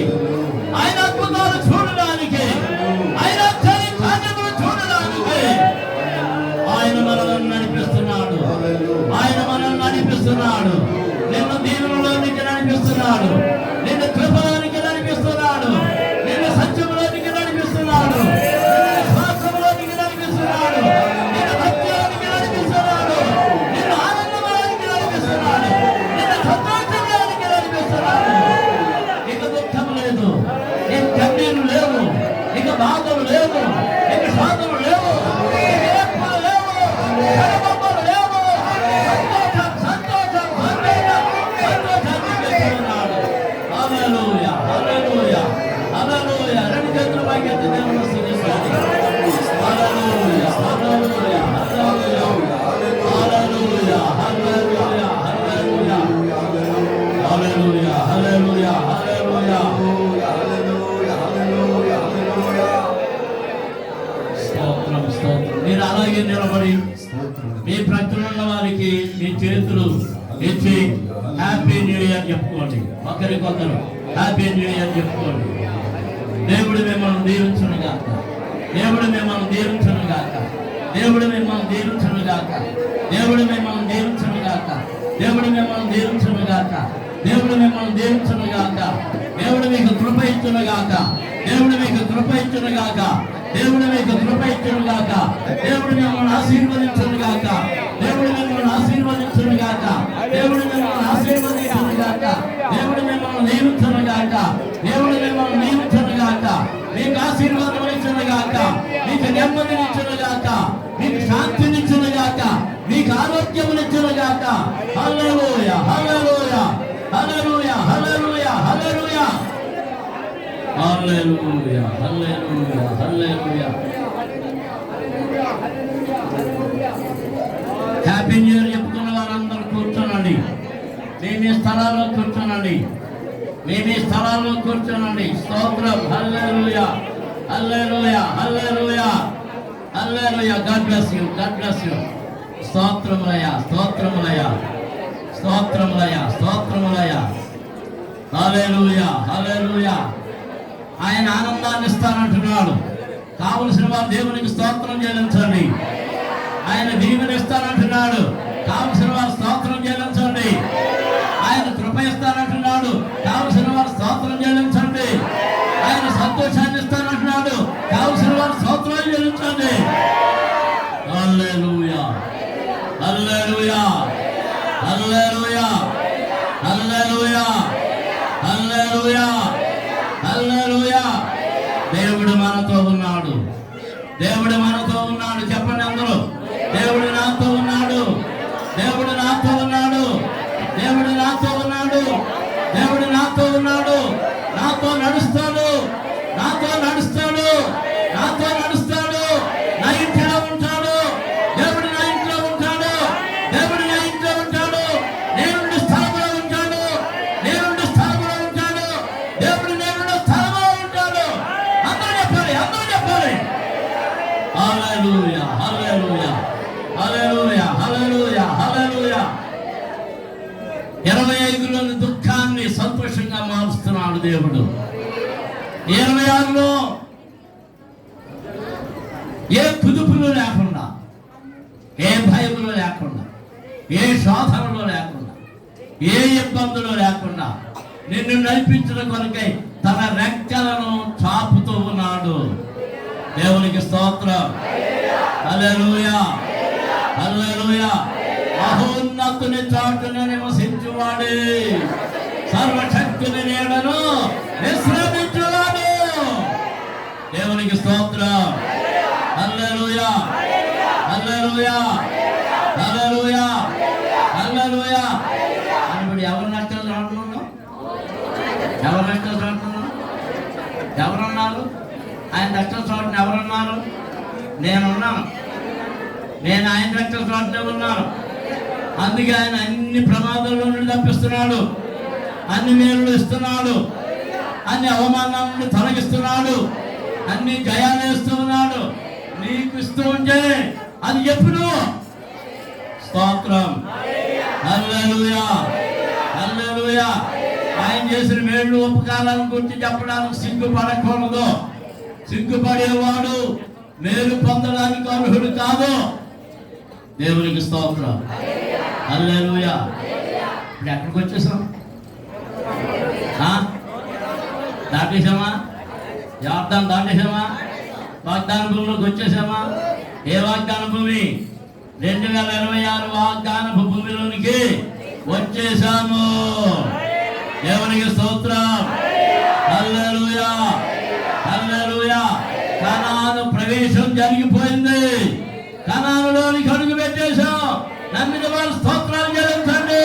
Speaker 2: ఆయన అద్భుతాలు చూడడానికి, ఆయన కార్యములు చూడడానికి ఆయన మనల్ని నడిపిస్తున్నాడు. ఆయన మనల్ని నడిపిస్తున్నాడు. నిన్ను దీవులలోనికి నడిపిస్తున్నాడు. నిన్ను కృపలోనికి నడిపిస్తున్నాడు. నిన్ను సత్యంలోనికి నడిపిస్తున్నాడు. శాస్త్రంలోనికి నడిపిస్తున్నాడు. నిన్ను భక్తిలోనికి నడిపిస్తున్నాడు. నిన్ను ఆనందంలోనికి నడిపిస్తున్నాడు. నిన్ను సంతోషంలోనికి నడిపిస్తున్నాడు. ఇక దుఃఖం లేదు, ఇక కన్నీరు లేవు, ఇక బాధలు లేవు, ఇక సాధలు లేవు, ఇక ఏర్పాలు లేవు, కడపలు లేవు. సంతోషం సంతోషాన్ని పెట్టుకున్నాడు. హల్లెలూయా హల్లెలూయా హల్లెలూయా. రెండు చేతుల పైకి ఎత్తి దేవుని స్తుతించండి. హల్లెలూయా hallelujah hallelujah hallelujah hallelujah hallelujah hallelujah హల్లెలూయా. స్తోత్రం స్తోత్రం. మీరు అలాగే నిలబడి మీ ప్రక్కన ఉన్న వారికి మీ చేతులు ఇచ్చి హ్యాపీ న్యూ ఇయర్ చెప్పుకోండి. ఒకరికొకరు హ్యాపీ న్యూ ఇయర్ చెప్పుకోండి. దేవుడు మిమ్మల్ని దీవించును గాక. దేవుడు మిమ్మల్ని దీవించును గాక. దేవుడు మిమ్మల్ని దీవించును గాక. దేవుడు మిమ్మల్ని దీవించును గాక. దేవుడు మిమ్మల్ని దీవించును గాక. దేవుడు మిమ్మల్ని దీవించును గాక. దేవుడు మీకు కృప ఇచ్చును గాక. దేవుడు మీకు కృప ఇచ్చును గాక. దేవుడు మీకు కృప ఇచ్చును గాక. దేవుడు మిమ్మల్ని ఆశీర్వదించును గాక. దేవుడు మిమ్మల్ని ఆశీర్వదించును గాక. దేవుడు మిమ్మల్ని ఆశీర్వదించును గాక. దేవుడు మిమ్మల్ని నియమించును గాక. దేవుడు మిమ్మల్ని నియమించును గాక. మీకు ఆశీర్వాదం ఇచ్చును గాక. మీకు నెమ్మదినిచ్చును గాక. మీకు శాంతినిచ్చును గాక. మీకు ఆరోగ్యమునిచ్చును గాక. హల్లెలూయా hallelujah hallelujah hallelujah hallelujah hallelujah hallelujah హల్లెలూయా. హ్యాపీ న్యూ ఇయర్ చెప్పుకున్న వారందరూ కూర్చోనండి. మీ స్థలాల్లో కూర్చోనండి. మీ స్థలాల్లో కూర్చోనండి. స్తోత్రం. Hallelujah hallelujah hallelujah hallelujah. God bless you, God bless you. స్తోత్రములయ్యా స్తోత్రములయ్యా స్తోత్రములయ్యా స్తోత్రములయ్యా. Hallelujah hallelujah. ఆయన ఆనందాన్ని ఇస్తానంటున్నాడు. కావలసిన వారు దేవునికి స్తోత్రం చెల్లించండి. ఆయన దీవెన ఇస్తానంటున్నాడు. కావలసిన వారు స్తోత్రం చెల్లించండి. ఆయన కృప ఇస్తానంటున్నాడు. కావలసిన వారు స్తోత్రం చెల్లించండి. ఆయన సంతోషాన్ని ఇస్తానంటున్నాడు. కావలసిన వారు స్తోత్రం చెల్లించండి. హల్లెలూయా హల్లెలూయా హల్లెలూయా హల్లెలూయా హల్లెలూయా హల్లెలూయా. దేవుడు మనతో ఉన్నాడు. దేవుడు మనతో ఉన్నాడు. చెప్పండి అందరూ. దేవుడు నాతో ఉన్నాడు. దేవుడు నాతో ఉన్నాడు. దేవుడు నాతో ఉన్నాడు. దేవుడు నాతో ఉన్నాడు. నాతో నడుస్తాడు. నాతో నడుస్తాడు. నాతో నడుస్తాడు. నా ఇంట్లో ఉంటాడు. దేవుడు నా ఇంట్లో ఉంటాడు. దేవుడు నా ఇంట్లో ఉంటాడు. నేనుండి స్థలంలో ఉంటాడు. నేనుండి స్థలంలో ఉంటాడు. దేవుడు నేనుండి స్థలంలో ఉంటాడు. అందరూ చెప్పాలి. అందరూ చెప్పాలి. హల్లెలూయా హల్లెలూయా హల్లెలూయా హల్లెలూయా హల్లెలూయా. 25లోని దుఃఖాన్ని సంతోషంగా మారుస్తున్నాడు దేవుడు. దేవుడు. 26లో ఏ కుదుపులు లేకుండా, ఏ భయములు లేకుండా, ఏ శోధనలు లేకుండా, ఏ ఇబ్బందులు లేకుండా నిన్ను నడిపించడం కొరకై తన రెక్కలను చాపుతూ ఉన్నాడు. దేవునికి స్తోత్రం. హల్లెలూయా, హల్లెలూయా. మహోన్నతుని చాటున నివసించువాడే, సర్వశక్తుని నీడను విశ్రమించువాడు. దేవునికి స్తోత్రం. హల్లెలూయా, హల్లెలూయా, హల్లెలూయా, హల్లెలూయా. ఇప్పుడు ఎవరు నష్టాలు రావట్లేదు? ఎవరు నష్టాలు రావట్లేదు? ఎవరున్నారు? ఆయన రక్తం చోటన ఎవరున్నారు? నేనున్నాను. నేను ఆయన రక్తం చోటనే ఉన్నాను. అందుకే ఆయన అన్ని ప్రమాదాల నుండి తప్పిస్తున్నాడు, అన్ని మేలులు ఇస్తున్నాడు, అన్ని అవమానాలను తొలగిస్తున్నాడు, అన్ని జయాలు ఇస్తున్నాడు. నీకు ఇస్తూ ఉంటే అది ఎప్పుడు స్తోత్రం. Hallelujah, hallelujah. ఆయన చేసిన మేళ్ళు ఉపకారాలను గురించి చెప్పడానికి సిగ్గుపడకూడదు. సిగ్గుపడేవాడు మేలు పొందడానికి అర్హుడు కాదు. దేవునికి స్తోత్రం. హల్లెలూయా. ఇప్పుడు ఎక్కడికి వచ్చేసాం? దాటేసామా? యార్దాన్ దాటేసామా? వాగ్దాన భూమిలోకి వచ్చేసామా? ఏ వాగ్దాన భూమి? 2026 వాగ్దానపు భూమిలోనికి వచ్చేసాము. దేవునికి స్తోత్రం. హల్లెలూయా, హల్లెలూయా. కనాను ప్రవేశం జరిగిపోయింది. కనానులోనికి అడుగు పెట్టేశాం. నమ్మిన వారు స్తోత్రాలు చెల్లించండి.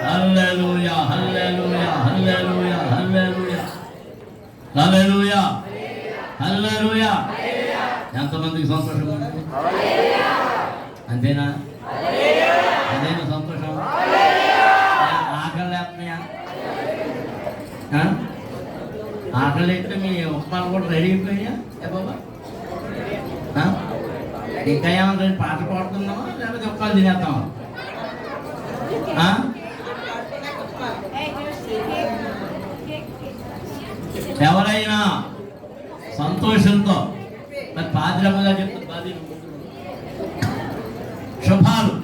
Speaker 2: హల్లెలూయా, హల్లెలూయా, హల్లెలూయా, హల్లెలూయా, హల్లెలూయా, హల్లెలూయా. ఎంతమందికి సంతోషం ఉంది? అంతేనా? అదేనా సంతోషం? ఆకలి లేకపోయా? ఆకలి అయితే మీ ఉప్మాలు కూడా రెడీ అయిపోయా? ఏ బాబా, ఇంకా ఏమన్నా పాట పాడుతున్నావా లేకపోతే ఉప్మాలు తినేస్తావా? ఎవరైనా సంతోషంతో మరి పాదిరమ్మగా చెప్తుంది, శుభాలు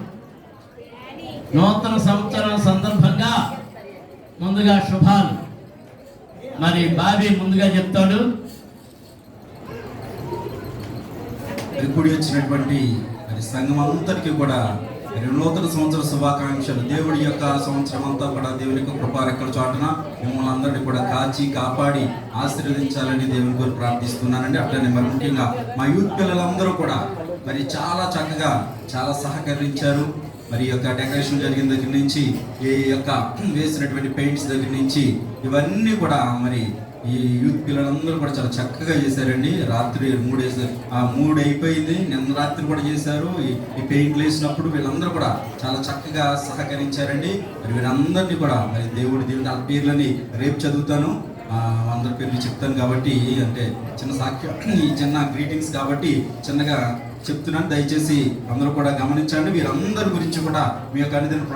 Speaker 2: నూతన సంవత్సరం సందర్భంగా ముందుగా శుభాలు మరి బాబీ ముందుగా చెప్తాడు.
Speaker 3: కూడి వచ్చినటువంటి మరి సంఘం అంతటికీ కూడా మరి నూతన సంవత్సర శుభాకాంక్షలు. దేవుడి యొక్క సంవత్సరం అంతా కూడా దేవుని యొక్క కృపారెక్కల చాటున మిమ్మల్ని అందరినీ కూడా కాచి కాపాడి ఆశీర్వదించాలని దేవుని కోరి ప్రార్థిస్తున్నానండి. అట్లనే మరి ముఖ్యంగా మా యూత్ పిల్లలందరూ కూడా మరి చాలా చక్కగా చాలా సహకరించారు. మరి యొక్క డెకరేషన్ జరిగిన దగ్గర నుంచి, ఈ యొక్క వేసినటువంటి పెయింట్స్ దగ్గర నుంచి ఇవన్నీ కూడా మరి ఈ యూత్ పిల్లలందరూ కూడా చాలా చక్కగా చేశారండి. రాత్రి 3 అయిపోయింది, నిన్న రాత్రి కూడా చేశారు. ఈ పెయింట్లు వేసినప్పుడు వీళ్ళందరూ కూడా చాలా చక్కగా సహకరించారండి. మరి వీళ్ళందరినీ కూడా మరి దేవుడి వాళ్ళ పేర్లని రేపు చదువుతాను, అందరి పేర్లు చెప్తాను కాబట్టి, అంటే చిన్న సాక్ష్యం, ఈ చిన్న గ్రీటింగ్స్ కాబట్టి చిన్నగా చెప్తున్నాను. దయచేసి అందరూ కూడా గమనించండి. వీరందరి గురించి కూడా మీ యొక్క అన్నిదిన